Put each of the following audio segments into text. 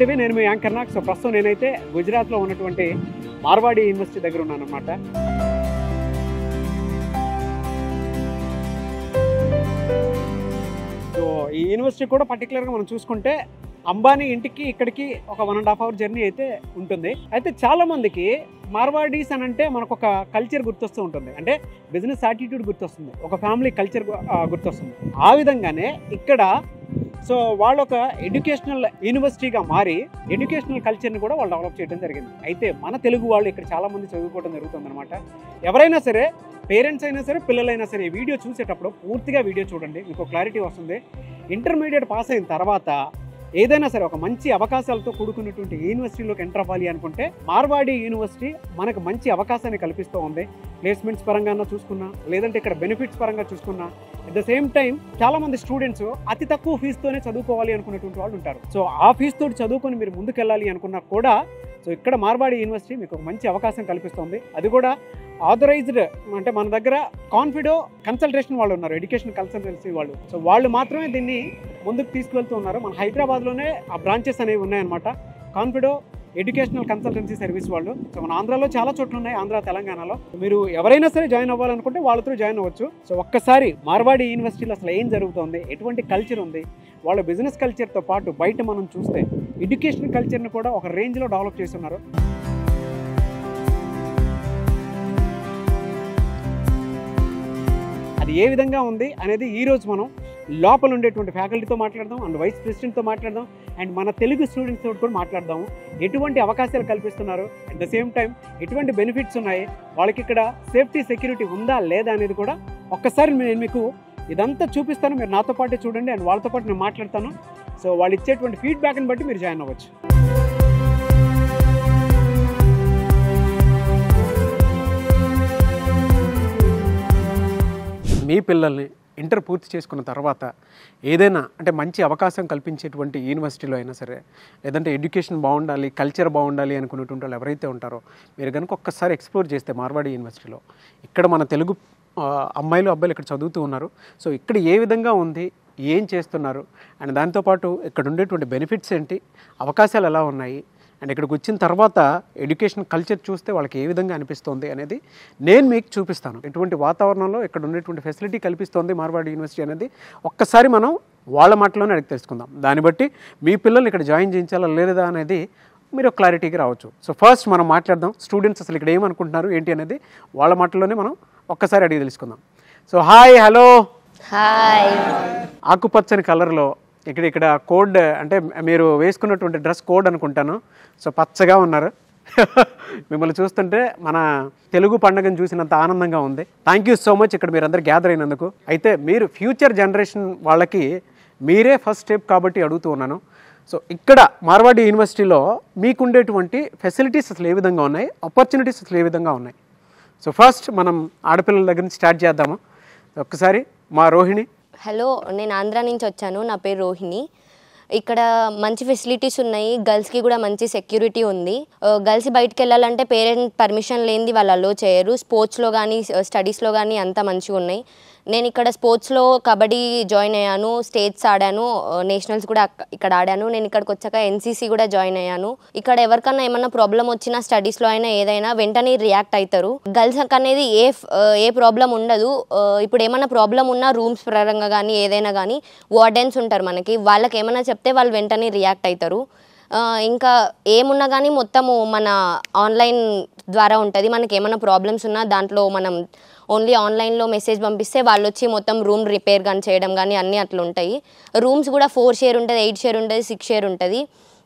TV నేను మీ anchor Nag. So ప్రస్తుతం నేనైతే గుజరాత్లో ఉన్నటువంటి మార్వాడి యూనివర్సిటీ దగ్గర ఉన్నాను అనమాట. సో ఈ యూనివర్సిటీ కూడా పర్టికులర్గా మనం చూసుకుంటే అంబానీ ఇంటికి ఇక్కడికి ఒక 1.5 hour జర్నీ అయితే ఉంటుంది. అయితే చాలా మందికి మార్వాడీస్ అని అంటే మనకు ఒక కల్చర్ గుర్తొస్తూ ఉంటుంది, అంటే బిజినెస్ యాటిట్యూడ్ గుర్తొస్తుంది, ఒక ఫ్యామిలీ కల్చర్ గుర్తొస్తుంది. ఆ విధంగానే ఇక్కడ సో వాళ్ళు ఒక ఎడ్యుకేషనల్ యూనివర్సిటీగా మారి ఎడ్యుకేషనల్ కల్చర్ని కూడా వాళ్ళు డెవలప్ చేయడం జరిగింది. అయితే మన తెలుగు వాళ్ళు ఇక్కడ చాలామంది చదువుకోవడం జరుగుతుంది అనమాట. ఎవరైనా సరే, పేరెంట్స్ అయినా సరే, పిల్లలైనా సరే, ఈ వీడియో చూసేటప్పుడు పూర్తిగా వీడియో చూడండి, మీకు క్లారిటీ వస్తుంది. ఇంటర్మీడియట్ పాస్ అయిన తర్వాత ఏదైనా సరే ఒక మంచి అవకాశాలతో కూడుకున్నటువంటి యూనివర్సిటీలోకి ఎంటర్ అవ్వాలి అనుకుంటే మార్వాడి యూనివర్సిటీ మనకు మంచి అవకాశాన్ని కల్పిస్తూ ఉంది. ప్లేస్మెంట్స్ పరంగా చూసుకున్నా, లేదంటే ఇక్కడ బెనిఫిట్స్ పరంగా చూసుకున్నా, అట్ ద సేమ్ టైం చాలా మంది స్టూడెంట్స్ అతి తక్కువ ఫీజుతోనే చదువుకోవాలి అనుకున్నటువంటి వాళ్ళు ఉంటారు. సో ఆ ఫీజుతో చదువుకొని మీరు ముందుకెళ్ళాలి అనుకున్నా కూడా సో ఇక్కడ మార్వాడి యూనివర్సిటీ మీకు ఒక మంచి అవకాశం కల్పిస్తుంది. అది కూడా ఆథరైజ్డ్, అంటే మన దగ్గర కాన్ఫిడో కన్సల్టేషన్ వాళ్ళు ఉన్నారు, ఎడ్యుకేషన్ కన్సల్టెన్సీ వాళ్ళు. సో వాళ్ళు మాత్రమే దీన్ని ముందుకు తీసుకువెళ్తూ ఉన్నారు. మన హైదరాబాద్లోనే ఆ బ్రాంచెస్ అనేవి ఉన్నాయన్నమాట, కాన్ఫిడో ఎడ్యుకేషనల్ కన్సల్టెన్సీ సర్వీస్ వాళ్ళు. సో మన ఆంధ్రాలో చాలా చోట్ల ఉన్నాయి, ఆంధ్ర తెలంగాణలో. మీరు ఎవరైనా సరే జాయిన్ అవ్వాలనుకుంటే వాళ్ళతో జాయిన్ అవ్వచ్చు. సో ఒక్కసారి మార్వాడి యూనివర్సిటీలో అసలు ఏం జరుగుతుంది, ఎటువంటి కల్చర్ ఉంది, వాళ్ళ బిజినెస్ కల్చర్తో పాటు బయట మనం చూస్తే ఎడ్యుకేషన్ కల్చర్ని కూడా ఒక రేంజ్లో డెవలప్ చేస్తున్నారు. అది ఏ విధంగా ఉంది అనేది ఈరోజు మనం లోపల ఉండేటువంటి ఫ్యాకల్టీతో మాట్లాడదాం, అండ్ వైస్ ప్రెసిడెంట్తో మాట్లాడదాం, అండ్ మన తెలుగు స్టూడెంట్స్ తోటి కూడా మాట్లాడదాము. ఎటువంటి అవకాశాలు కల్పిస్తున్నారు, అట్ ద సేమ్ టైం ఎటువంటి బెనిఫిట్స్ ఉన్నాయి, వాళ్ళకి ఇక్కడ సేఫ్టీ సెక్యూరిటీ ఉందా లేదా అనేది కూడా ఒక్కసారి నేను మీకు ఇదంతా చూపిస్తాను. మీరు నాతో పాటే చూడండి, అండ్ వాళ్ళతో పాటు నేను మాట్లాడతాను. సో వాళ్ళు ఇచ్చేటువంటి ఫీడ్బ్యాక్ని బట్టి మీరు జాయిన్ అవ్వచ్చు. మీ పిల్లల్ని ఇంటర్ పూర్తి చేసుకున్న తర్వాత ఏదైనా అంటే మంచి అవకాశం కల్పించేటువంటి యూనివర్సిటీలో అయినా సరే, లేదంటే ఎడ్యుకేషన్ బాగుండాలి, కల్చర్ బాగుండాలి అనుకునేటువంటి వాళ్ళు ఎవరైతే ఉంటారో, మీరు కనుక ఒక్కసారి ఎక్స్ప్లోర్ చేస్తే మార్వాడి యూనివర్సిటీలో ఇక్కడ మన తెలుగు అమ్మాయిలు అబ్బాయిలు ఇక్కడ చదువుతూ ఉన్నారు. సో ఇక్కడ ఏ విధంగా ఉంది, ఏం చేస్తున్నారు, అండ్ దాంతోపాటు ఇక్కడ ఉండేటువంటి బెనిఫిట్స్ ఏంటి, అవకాశాలు ఎలా ఉన్నాయి, అండ్ ఇక్కడికి వచ్చిన తర్వాత ఎడ్యుకేషన్ కల్చర్ చూస్తే వాళ్ళకి ఏ విధంగా అనిపిస్తుంది అనేది నేను మీకు చూపిస్తాను. ఎటువంటి వాతావరణంలో ఇక్కడ ఉండేటువంటి ఫెసిలిటీ కల్పిస్తుంది మార్వాడి యూనివర్సిటీ అనేది ఒక్కసారి మనం వాళ్ళ మాటలోనే అడిగి తెలుసుకుందాం. దాన్ని బట్టి మీ పిల్లలు ఇక్కడ జాయిన్ చేయించాలా లేదా అనేది మీరు క్లారిటీకి రావచ్చు. సో ఫస్ట్ మనం మాట్లాడదాం, స్టూడెంట్స్ అసలు ఇక్కడ ఏమనుకుంటున్నారు ఏంటి అనేది వాళ్ళ మాటలోనే మనం ఒక్కసారి అడిగి తెలుసుకుందాం. So hi, hello. హాయ్. ఆకుపచ్చని కలర్లో ఇక్కడ కోడ్, అంటే మీరు వేసుకున్నటువంటి డ్రెస్ కోడ్ అనుకుంటాను. సో పచ్చగా ఉన్నారు. మిమ్మల్ని చూస్తుంటే మన తెలుగు పండుగను చూసినంత ఆనందంగా ఉంది. థ్యాంక్ యూ సో మచ్ ఇక్కడ మీరందరూ గ్యాదర్ అయినందుకు. అయితే మీరు ఫ్యూచర్ జనరేషన్ వాళ్ళకి మీరే ఫస్ట్ స్టెప్ కాబట్టి అడుగుతూ ఉన్నాను. సో ఇక్కడ మార్వాడి యూనివర్సిటీలో మీకుండేటువంటి ఫెసిలిటీస్ అసలు ఏ విధంగా ఉన్నాయి, ఆపర్చునిటీస్ అసలు ఏ విధంగా ఉన్నాయి? సో ఫస్ట్ మనం ఆడపిల్లల దగ్గర నుంచి స్టార్ట్ చేద్దాము. ఒక్కసారి మా రోహిణి. హలో, నేను ఆంధ్ర నుంచి వచ్చాను. నా పేరు రోహిణి. ఇక్కడ మంచి ఫెసిలిటీస్ ఉన్నాయి, గర్ల్స్కి కూడా మంచి సెక్యూరిటీ ఉంది. గర్ల్స్ బయటకు వెళ్ళాలంటే పేరెంట్ పర్మిషన్ లేనిది వాళ్ళు అలో చేయరు. స్పోర్ట్స్లో కానీ స్టడీస్లో కానీ అంతా మంచిగా ఉన్నాయి. నేను ఇక్కడ స్పోర్ట్స్లో కబడ్డీ జాయిన్ అయ్యాను, స్టేట్స్ ఆడాను, నేషనల్స్ కూడా ఇక్కడ ఆడాను. నేను ఇక్కడికి వచ్చాక ఎన్సీసీ కూడా జాయిన్ అయ్యాను. ఇక్కడ ఎవరికన్నా ఏమన్నా ప్రాబ్లం వచ్చినా స్టడీస్లో అయినా ఏదైనా వెంటనే రియాక్ట్ అవుతారు. గర్ల్స్ అనేది ఏ ప్రాబ్లం ఉండదు. ఇప్పుడు ఏమన్నా ప్రాబ్లం ఉన్నా రూమ్స్ పరంగా కానీ ఏదైనా కానీ వార్డెన్స్ ఉంటారు మనకి, వాళ్ళకి ఏమన్నా చెప్తే వాళ్ళు వెంటనే రియాక్ట్ అవుతారు. ఇంకా ఏమున్నా కానీ మొత్తము మన ఆన్లైన్ ద్వారా ఉంటుంది. మనకి ఏమైనా ప్రాబ్లమ్స్ ఉన్నా దాంట్లో మనం ఓన్లీ ఆన్లైన్లో మెసేజ్ పంపిస్తే వాళ్ళు వచ్చి మొత్తం రూమ్ రిపేర్ కానీ చేయడం కానీ అన్నీ అట్లా ఉంటాయి. రూమ్స్ కూడా 4 షేర్ ఉంటుంది, 8 షేర్ ఉంటుంది, 6 షేర్ ఉంటుంది.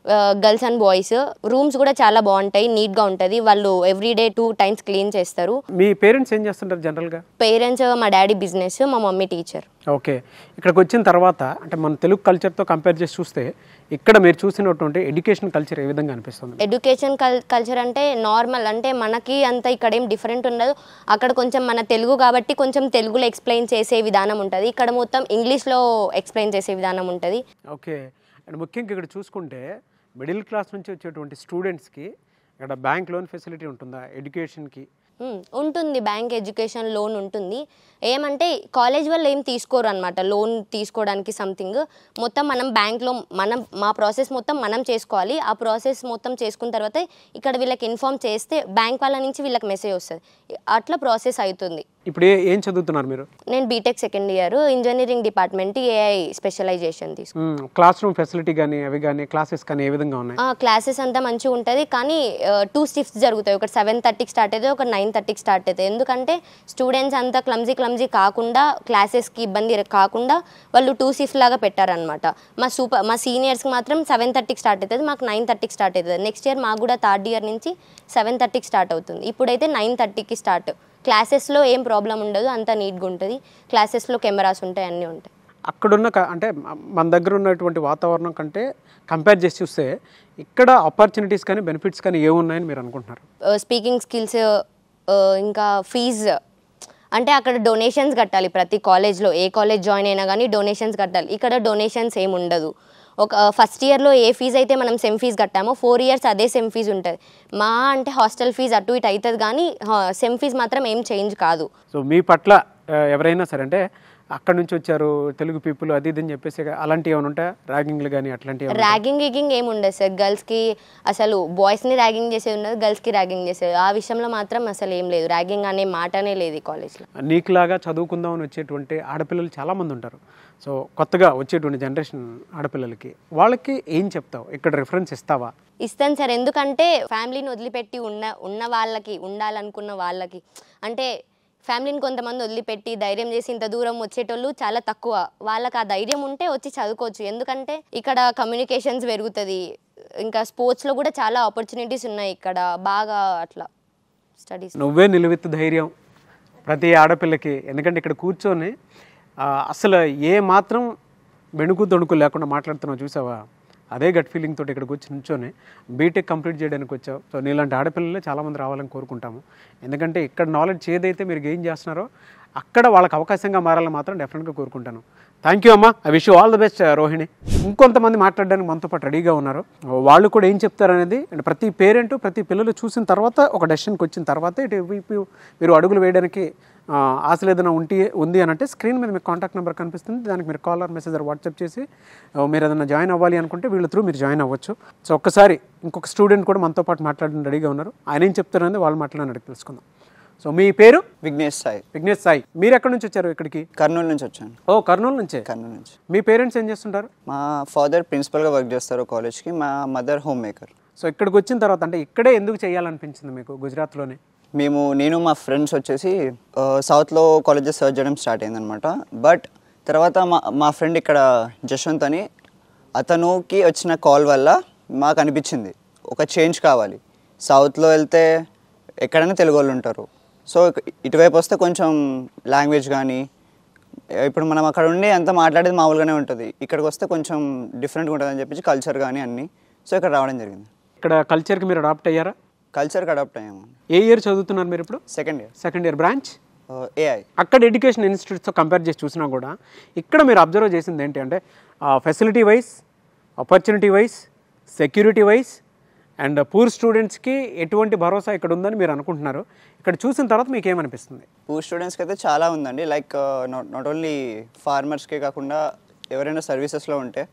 గర్ల్స్ అండ్ బాయ్స్ రూమ్స్ కూడా చాలా బాగుంటాయి, నీట్గా ఉంటుంది. వాళ్ళు ఎవ్రీడే 2 times క్లీన్ చేస్తారు. మీ పేరెంట్స్ ఏం చేస్తుంటారు జనరల్గా? పేరెంట్స్, మా డాడీ బిజినెస్, మా మమ్మీ టీచర్. ఓకే. ఇక్కడికి వచ్చిన తర్వాత అంటే మన తెలుగు కల్చర్తో కంపేర్ చేసి చూస్తే ఇక్కడ మీరు చూసినటువంటి ఎడ్యుకేషన్ కల్చర్ ఏ విధంగా అనిపిస్తుంది? ఎడ్యుకేషన్ కల్చర్ అంటే నార్మల్, అంటే మనకి అంత ఇక్కడ ఏం డిఫరెంట్ ఉండదు. అక్కడ కొంచెం మన తెలుగు కాబట్టి కొంచెం తెలుగులో ఎక్స్ప్లెయిన్ చేసే విధానం ఉంటుంది, ఇక్కడ మొత్తం ఇంగ్లీష్లో ఎక్స్ప్లెయిన్ చేసే విధానం ఉంటుంది. ఓకే. అండ్ ముఖ్యంగా ఇక్కడ చూసుకుంటే మిడిల్ క్లాస్ నుంచి వచ్చేటువంటి స్టూడెంట్స్కి ఇక్కడ బ్యాంక్ లోన్ ఫెసిలిటీ ఉంటుందా, ఎడ్యుకేషన్కి ఉంటుంది, బ్యాంక్ ఎడ్యుకేషన్ లోన్ ఉంటుంది. ఏమంటే కాలేజ్ వాళ్ళు ఏం తీసుకోరు అనమాట లోన్ తీసుకోవడానికి సంథింగ్. మొత్తం మనం బ్యాంక్లో మా ప్రాసెస్ మొత్తం మనం చేసుకోవాలి. ఆ ప్రాసెస్ మొత్తం చేసుకున్న తర్వాత ఇక్కడ వీళ్ళకి ఇన్ఫార్మ్ చేస్తే బ్యాంక్ వాళ్ళ నుంచి వీళ్ళకి మెసేజ్ వస్తుంది. అట్లా ప్రాసెస్ అవుతుంది. ఇప్పుడు ఏం చదువుతున్నారు మీరు? నేను B Tech second year, engineering department, AI specialisation తీసుకున్నాను. క్లాస్ రూమ్ ఫెసిలిటీ కానీ అవి కానీ క్లాసెస్ కానీ ఏ విధంగా ఉన్నాయి? క్లాసెస్ అంతా మంచిగా ఉంటుంది, కానీ 2 షిఫ్ట్స్ జరుగుతాయి. ఒకటి 7:30కి స్టార్ట్ అవుతుంది, ఒక 9:30కి స్టార్ట్ అవుతుంది. ఎందుకంటే స్టూడెంట్స్ అంతా క్లమ్జీ కాకుండా, క్లాసెస్కి ఇబ్బంది కాకుండా వాళ్ళు 2 షిఫ్ట్ లాగా పెట్టారనమాట. మా సీనియర్స్కి మాత్రం 7:30కి స్టార్ట్ అవుతుంది, మాకు 9:30కి స్టార్ట్ అవుతుంది. నెక్స్ట్ ఇయర్ మాకు కూడా థర్డ్ ఇయర్ నుంచి 7:30కి స్టార్ట్ అవుతుంది. ఇప్పుడైతే 9:30కి స్టార్ట్. క్లాసెస్లో ఏం ప్రాబ్లం ఉండదు, అంతా నీట్గా ఉంటుంది. క్లాసెస్లో కెమెరాస్ ఉంటాయి, అన్నీ ఉంటాయి. అక్కడున్న అంటే మన దగ్గర ఉన్నటువంటి వాతావరణం కంటే కంపేర్ చేసి చూస్తే ఇక్కడ ఆపర్చునిటీస్ కానీ బెనిఫిట్స్ కానీ ఏమున్నాయని మీరు అనుకుంటున్నారు? స్పీకింగ్ స్కిల్స్, ఇంకా ఫీజు అంటే అక్కడ డొనేషన్స్ కట్టాలి. ప్రతి కాలేజ్లో ఏ కాలేజ్ జాయిన్ అయినా కానీ డొనేషన్స్ కట్టాలి. ఇక్కడ డొనేషన్స్ ఏమి ఉండదు. ఒక ఫస్ట్ ఇయర్లో ఏ ఫీజు అయితే మనం సెమ్ ఫీజు కట్టామో 4 years అదే సెమ్ ఫీజు ఉంటుంది. మా అంటే హాస్టల్ ఫీజు అటు ఇటు అవుతుంది, కానీ సెమ్ ఫీజు మాత్రం ఏం చేంజ్ కాదు. సో మీ పట్ల ఎవరైనా సరే అంటే అక్కడ నుంచి వచ్చారు తెలుగు పీపుల్ అది ఇది అని చెప్పేసి అలాంటివి ఏమైనా ఉంటాయా? ర్యాగింగ్లు కానీ అట్లాంటివి? ర్యాగింగ్ ఏమి ఉండదు సార్. గర్ల్స్కి అసలు బాయ్స్ని ర్యాగింగ్ చేసేది ఉండదు, గర్ల్స్కి ర్యాగింగ్ చేసేది. ఆ విషయంలో మాత్రం అసలు ఏం లేదు, ర్యాగింగ్ అనే మాటనే లేదు ఈ కాలేజ్లో. నీకులాగా చదువుకుందామని వచ్చేటువంటి ఆడపిల్లలు చాలామంది ఉంటారు. సో కొత్తగా వచ్చేటువంటి జనరేషన్ ఆడపిల్లలకి వాళ్ళకి ఏం చెప్తావు? ఇక్కడ రిఫరెన్స్ ఇస్తావా? ఇస్తాను సార్, ఎందుకంటే ఫ్యామిలీని వదిలిపెట్టి ఉన్న వాళ్ళకి, ఉండాలనుకున్న వాళ్ళకి, అంటే ఫ్యామిలీని కొంతమంది వదిలిపెట్టి ధైర్యం చేసి ఇంత దూరం వచ్చేటోళ్ళు చాలా తక్కువ. వాళ్ళకి ఆ ధైర్యం ఉంటే వచ్చి చదువుకోవచ్చు. ఎందుకంటే ఇక్కడ కమ్యూనికేషన్స్ పెరుగుతుంది, ఇంకా స్పోర్ట్స్లో కూడా చాలా ఆపర్చునిటీస్ ఉన్నాయి ఇక్కడ బాగా. అట్లా స్టడీస్ నువ్వే నిలువెత్తు ధైర్యం ప్రతి ఆడపిల్లకి. ఎందుకంటే ఇక్కడ కూర్చొని అసలు ఏ మాత్రం బెణుకు తొణుకు లేకుండా మాట్లాడుతున్నావు చూసావా? అదే గట్ ఫీలింగ్ తోటి ఇక్కడికి వచ్చి నుంచొని బీటెక్ కంప్లీట్ చేయడానికి వచ్చావు. సో నీలాంటి ఆడపిల్లలే చాలామంది రావాలని కోరుకుంటాము. ఎందుకంటే ఇక్కడ నాలెడ్జ్ ఏదైతే మీరు గెయిన్ చేస్తున్నారో అక్కడ వాళ్ళకి అవకాశంగా మారాలని మాత్రం డెఫినెట్గా కోరుకుంటాను. థ్యాంక్ యూ అమ్మా. I wish you all the best Rohini. ఇంకొంతమంది మాట్లాడడానికి మనతో పాటు రెడీగా ఉన్నారు. వాళ్ళు కూడా ఏం చెప్తారనేది అంటే ప్రతి పేరెంట్ ప్రతి పిల్లలు చూసిన తర్వాత ఒక డెసిషన్కి వచ్చిన తర్వాత ఇటు మీరు అడుగులు వేయడానికి ఆశలు ఏదైనా ఉంది అని అంటే స్క్రీన్ మీద మీకు కాంటాక్ట్ నెంబర్ కనిపిస్తుంది. దానికి మీరు call or message or WhatsApp చేసి మీరు ఏదైనా జాయిన్ అవ్వాలి అనుకుంటే వీళ్ళ త్రూ మీరు జాయిన్ అవ్వచ్చు. సో ఒక్కసారి ఇంకొక స్టూడెంట్ కూడా మనతో పాటు మాట్లాడడానికి రెడీగా ఉన్నారు. ఆయన ఏం చెప్తారనేది వాళ్ళు మాట్లాడడానికి అడిగి తెలుసుకుందాం. సో మీ పేరు? విఘ్నేష్ సాయి. విఘ్నేష్ సాయి. మీరు ఎక్కడి నుంచి వచ్చారు ఇక్కడికి? కర్నూలు నుంచి వచ్చాను. ఓ కర్నూలు నుంచే. కర్నూలు నుంచి. మీ పేరెంట్స్ ఏం చేస్తుంటారు? మా ఫాదర్ ప్రిన్సిపల్గా వర్క్ చేస్తారు కాలేజ్కి, మా మదర్ హోమ్ మేకర్. సో ఇక్కడికి వచ్చిన తర్వాత అంటే ఇక్కడే ఎందుకు చేయాలనిపించింది మీకు గుజరాత్లోనే? నేను మా ఫ్రెండ్స్ వచ్చేసి సౌత్లో కాలేజెస్ సర్చ్ చేయడం స్టార్ట్ అయిందనమాట. బట్ తర్వాత మా ఫ్రెండ్ ఇక్కడ జశ్వంత్ అని, అతనుకి వచ్చిన కాల్ వల్ల మాకు అనిపించింది ఒక చేంజ్ కావాలి. సౌత్లో వెళ్తే ఎక్కడైనా తెలుగు వాళ్ళు ఉంటారు, సో ఇటువైపు వస్తే కొంచెం లాంగ్వేజ్ కానీ ఇప్పుడు మనం అక్కడ ఉండి అంతా మాట్లాడేది మామూలుగానే ఉంటుంది, ఇక్కడికి వస్తే కొంచెం డిఫరెంట్గా ఉంటుంది అని చెప్పి కల్చర్ కానీ అన్నీ, సో ఇక్కడ రావడం జరిగింది. ఇక్కడ కల్చర్కి మీరు అడాప్ట్ అయ్యారా? కల్చర్కి అడాప్ట్ అయ్యాము. ఏ ఇయర్ చదువుతున్నారు మీరు ఇప్పుడు? Second year. Branch AI. అక్కడ ఎడ్యుకేషన్ ఇన్స్టిట్యూట్స్తో కంపేర్ చేసి చూసినా కూడా ఇక్కడ మీరు అబ్జర్వ్ చేసింది ఏంటి అంటే facility wise, opportunity wise, security wise and poor స్టూడెంట్స్కి ఎటువంటి భరోసా ఇక్కడ ఉందని మీరు అనుకుంటున్నారు? ఇక్కడ చూసిన తర్వాత మీకు ఏమనిపిస్తుంది? పూర్ స్టూడెంట్స్కి అయితే చాలా ఉందండి. లైక్ నాట్ ఓన్లీ ఫార్మర్స్కే కాకుండా ఎవరైనా సర్వీసెస్లో ఉంటే,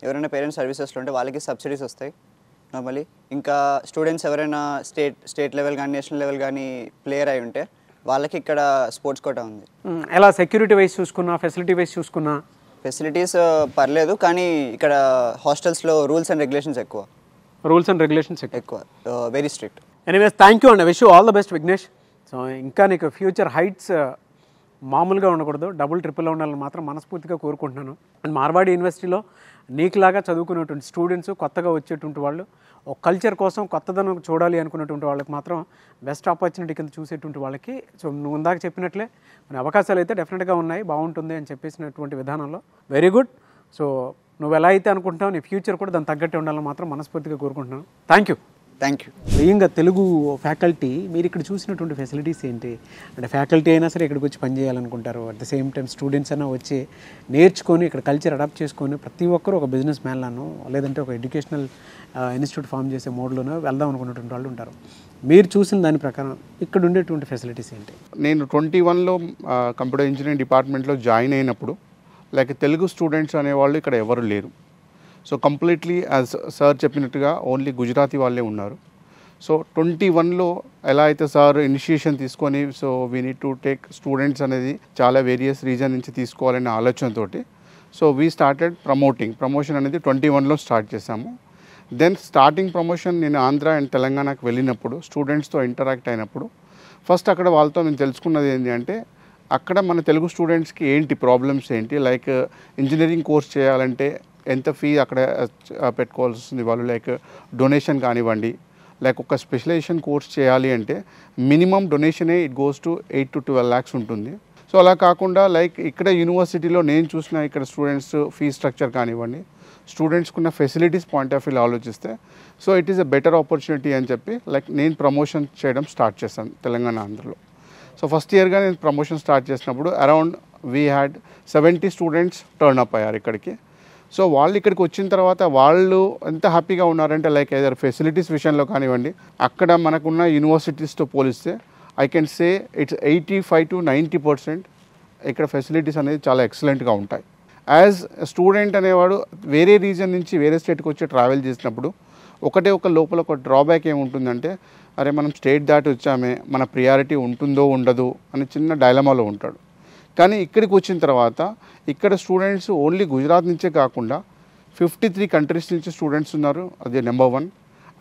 ఎవరైనా పేరెంట్స్ సర్వీసెస్లో ఉంటే వాళ్ళకి సబ్సిడీస్ వస్తాయి నార్మలీ. ఇంకా స్టూడెంట్స్ ఎవరైనా స్టేట్ లెవెల్ కానీ నేషనల్ లెవెల్ కానీ ప్లేయర్ అయి ఉంటే వాళ్ళకి ఇక్కడ స్పోర్ట్స్ కోటా ఉంది. ఎలా సెక్యూరిటీ వైజ్ చూసుకున్నా, ఫెసిలిటీ వైజ్ చూసుకున్నా? ఫెసిలిటీస్ పర్లేదు, కానీ ఇక్కడ హాస్టల్స్లో రూల్స్ అండ్ రెగ్యులేషన్స్ ఎక్కువ. Very strict. Anyways thank you and wish you all the best Vignesh. So ఇంకా నీకు ఫ్యూచర్ హైట్స్ మామూలుగా ఉండకూడదు, డబుల్ ట్రిపుల్ ఉండాలని మాత్రం మనస్ఫూర్తిగా కోరుకుంటున్నాను. అండ్ మార్వాడి యూనివర్సిటీలో నీకులాగా చదువుకునేటువంటి స్టూడెంట్స్, కొత్తగా వచ్చేటువంటి వాళ్ళు, ఒక కల్చర్ కోసం కొత్తదనం చూడాలి అనుకున్నటువంటి వాళ్ళకి మాత్రం బెస్ట్ ఆపర్చునిటీ కింద చూసేటువంటి వాళ్ళకి సో నువ్వు ఇందాక చెప్పినట్లే మన అవకాశాలు అయితే డెఫినెట్గా ఉన్నాయి, బాగుంటుంది అని చెప్పేసినటువంటి విధానంలో వెరీ గుడ్. సో నువ్వు ఎలా అయితే అనుకుంటున్నావు నీ ఫ్యూచర్ కూడా దానికి తగ్గట్టే ఉండాలని మాత్రం మనస్ఫూర్తిగా కోరుకుంటున్నాను. Thank you. Thank you. మెయిన్గా తెలుగు ఫ్యాకల్టీ మీరు ఇక్కడ చూసినటువంటి ఫెసిలిటీస్ ఏంటి? అంటే ఫ్యాకల్టీ అయినా సరే ఇక్కడికి వచ్చి పని చేయాలనుకుంటారు, at the same time students అయినా వచ్చి నేర్చుకొని ఇక్కడ కల్చర్ అడాప్ట్ చేసుకొని ప్రతి ఒక్కరు ఒక బిజినెస్ మ్యాన్లను లేదంటే ఒక ఎడ్యుకేషనల్ ఇన్స్టిట్యూట్ ఫామ్ చేసే మోడ్లోనే వెళ్దాం అనుకున్నటువంటి వాళ్ళు ఉంటారు. మీరు చూసిన దాని ప్రకారం ఇక్కడ ఉండేటువంటి ఫెసిలిటీస్ ఏంటి? నేను 21లో కంప్యూటర్ ఇంజనీరింగ్ డిపార్ట్మెంట్లో జాయిన్ అయినప్పుడు లైక్ తెలుగు స్టూడెంట్స్ అనేవాళ్ళు ఇక్కడ ఎవరు లేరు. సో కంప్లీట్లీ యాజ్ సార్ చెప్పినట్టుగా ఓన్లీ గుజరాతీ వాళ్ళే ఉన్నారు. సో 21లో ఎలా అయితే సార్ ఇనిషియేషన్ తీసుకొని so we need to take students అనేది చాలా వేరియస్ రీజన్ నుంచి తీసుకోవాలనే ఆలోచనతోటి సో వీ స్టార్టెడ్ ప్రమోషన్ అనేది 21లో స్టార్ట్ చేశాము. దెన్ స్టార్టింగ్ ప్రమోషన్ నేను ఆంధ్ర అండ్ తెలంగాణకు వెళ్ళినప్పుడు స్టూడెంట్స్తో ఇంటరాక్ట్ అయినప్పుడు ఫస్ట్ అక్కడ వాళ్ళతో నేను తెలుసుకున్నది ఏంటి అంటే అక్కడ మన తెలుగు స్టూడెంట్స్కి ఏంటి ప్రాబ్లమ్స్ ఏంటి, లైక్ ఇంజనీరింగ్ కోర్స్ చేయాలంటే ఎంత ఫీ అక్కడ పెట్టుకోవాల్సి వస్తుంది వాళ్ళు, లైక్ డొనేషన్ కానివ్వండి, లైక్ ఒక స్పెషలైజేషన్ కోర్స్ చేయాలి అంటే మినిమం డొనేషనే it goes to 8 to 12 lakhs ఉంటుంది. సో అలా కాకుండా లైక్ ఇక్కడ యూనివర్సిటీలో నేను చూసిన ఇక్కడ స్టూడెంట్స్ ఫీ స్ట్రక్చర్ కానివ్వండి, స్టూడెంట్స్కున్న ఫెసిలిటీస్ పాయింట్ ఆఫ్ వ్యూలో ఆలోచిస్తే so it is a better opportunity అని చెప్పి లైక్ నేను ప్రమోషన్ చేయడం స్టార్ట్ చేశాను తెలంగాణ ఆంధ్రలో. సో ఫస్ట్ ఇయర్గా నేను ప్రమోషన్ స్టార్ట్ చేసినప్పుడు around we had 70 students turn up అయ్యారు ఇక్కడికి. సో వాళ్ళు ఇక్కడికి వచ్చిన తర్వాత వాళ్ళు ఎంత హ్యాపీగా ఉన్నారంటే లైక్ ఏదైనా ఫెసిలిటీస్ విషయంలో కానివ్వండి, అక్కడ మనకున్న యూనివర్సిటీస్తో పోలిస్తే I can say it's 85 to 90% ఇక్కడ ఫెసిలిటీస్ అనేది చాలా ఎక్సలెంట్గా ఉంటాయి. యాజ్ స్టూడెంట్ అనేవాడు వేరే రీజన్ నుంచి వేరే స్టేట్కి వచ్చి ట్రావెల్ చేసినప్పుడు ఒక లోపల ఒక డ్రాబ్యాక్ ఏముంటుందంటే అరే మనం స్టేట్ దాటి వచ్చామే, మన ప్రియారిటీ ఉంటుందో ఉండదు అని చిన్న డైలమాలో ఉంటాడు. కానీ ఇక్కడికి వచ్చిన తర్వాత ఇక్కడ స్టూడెంట్స్ ఓన్లీ గుజరాత్ నుంచే కాకుండా 53 కంట్రీస్ నుంచి స్టూడెంట్స్ ఉన్నారు, అదే నెంబర్ 1.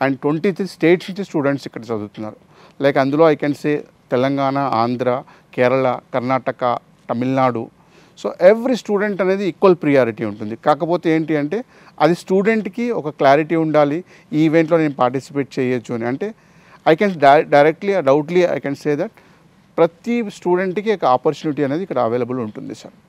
అండ్ 23 స్టేట్స్ నుంచి స్టూడెంట్స్ ఇక్కడ చదువుతున్నారు. లైక్ అందులో I can say Telangana, Andhra, Kerala, Karnataka, Tamil Nadu. So every student అనేది ఈక్వల్ ప్రియారిటీ ఉంటుంది. కాకపోతే ఏంటి అంటే అది స్టూడెంట్కి ఒక క్లారిటీ ఉండాలి, ఈ ఈవెంట్లో నేను పార్టిసిపేట్ చేయొచ్చు అని. అంటే I can directly doubtly I can say that ప్రతి స్టూడెంట్కి ఒక ఆపర్చునిటీ అనేది ఇక్కడ అవైలబుల్ ఉంటుంది సార్.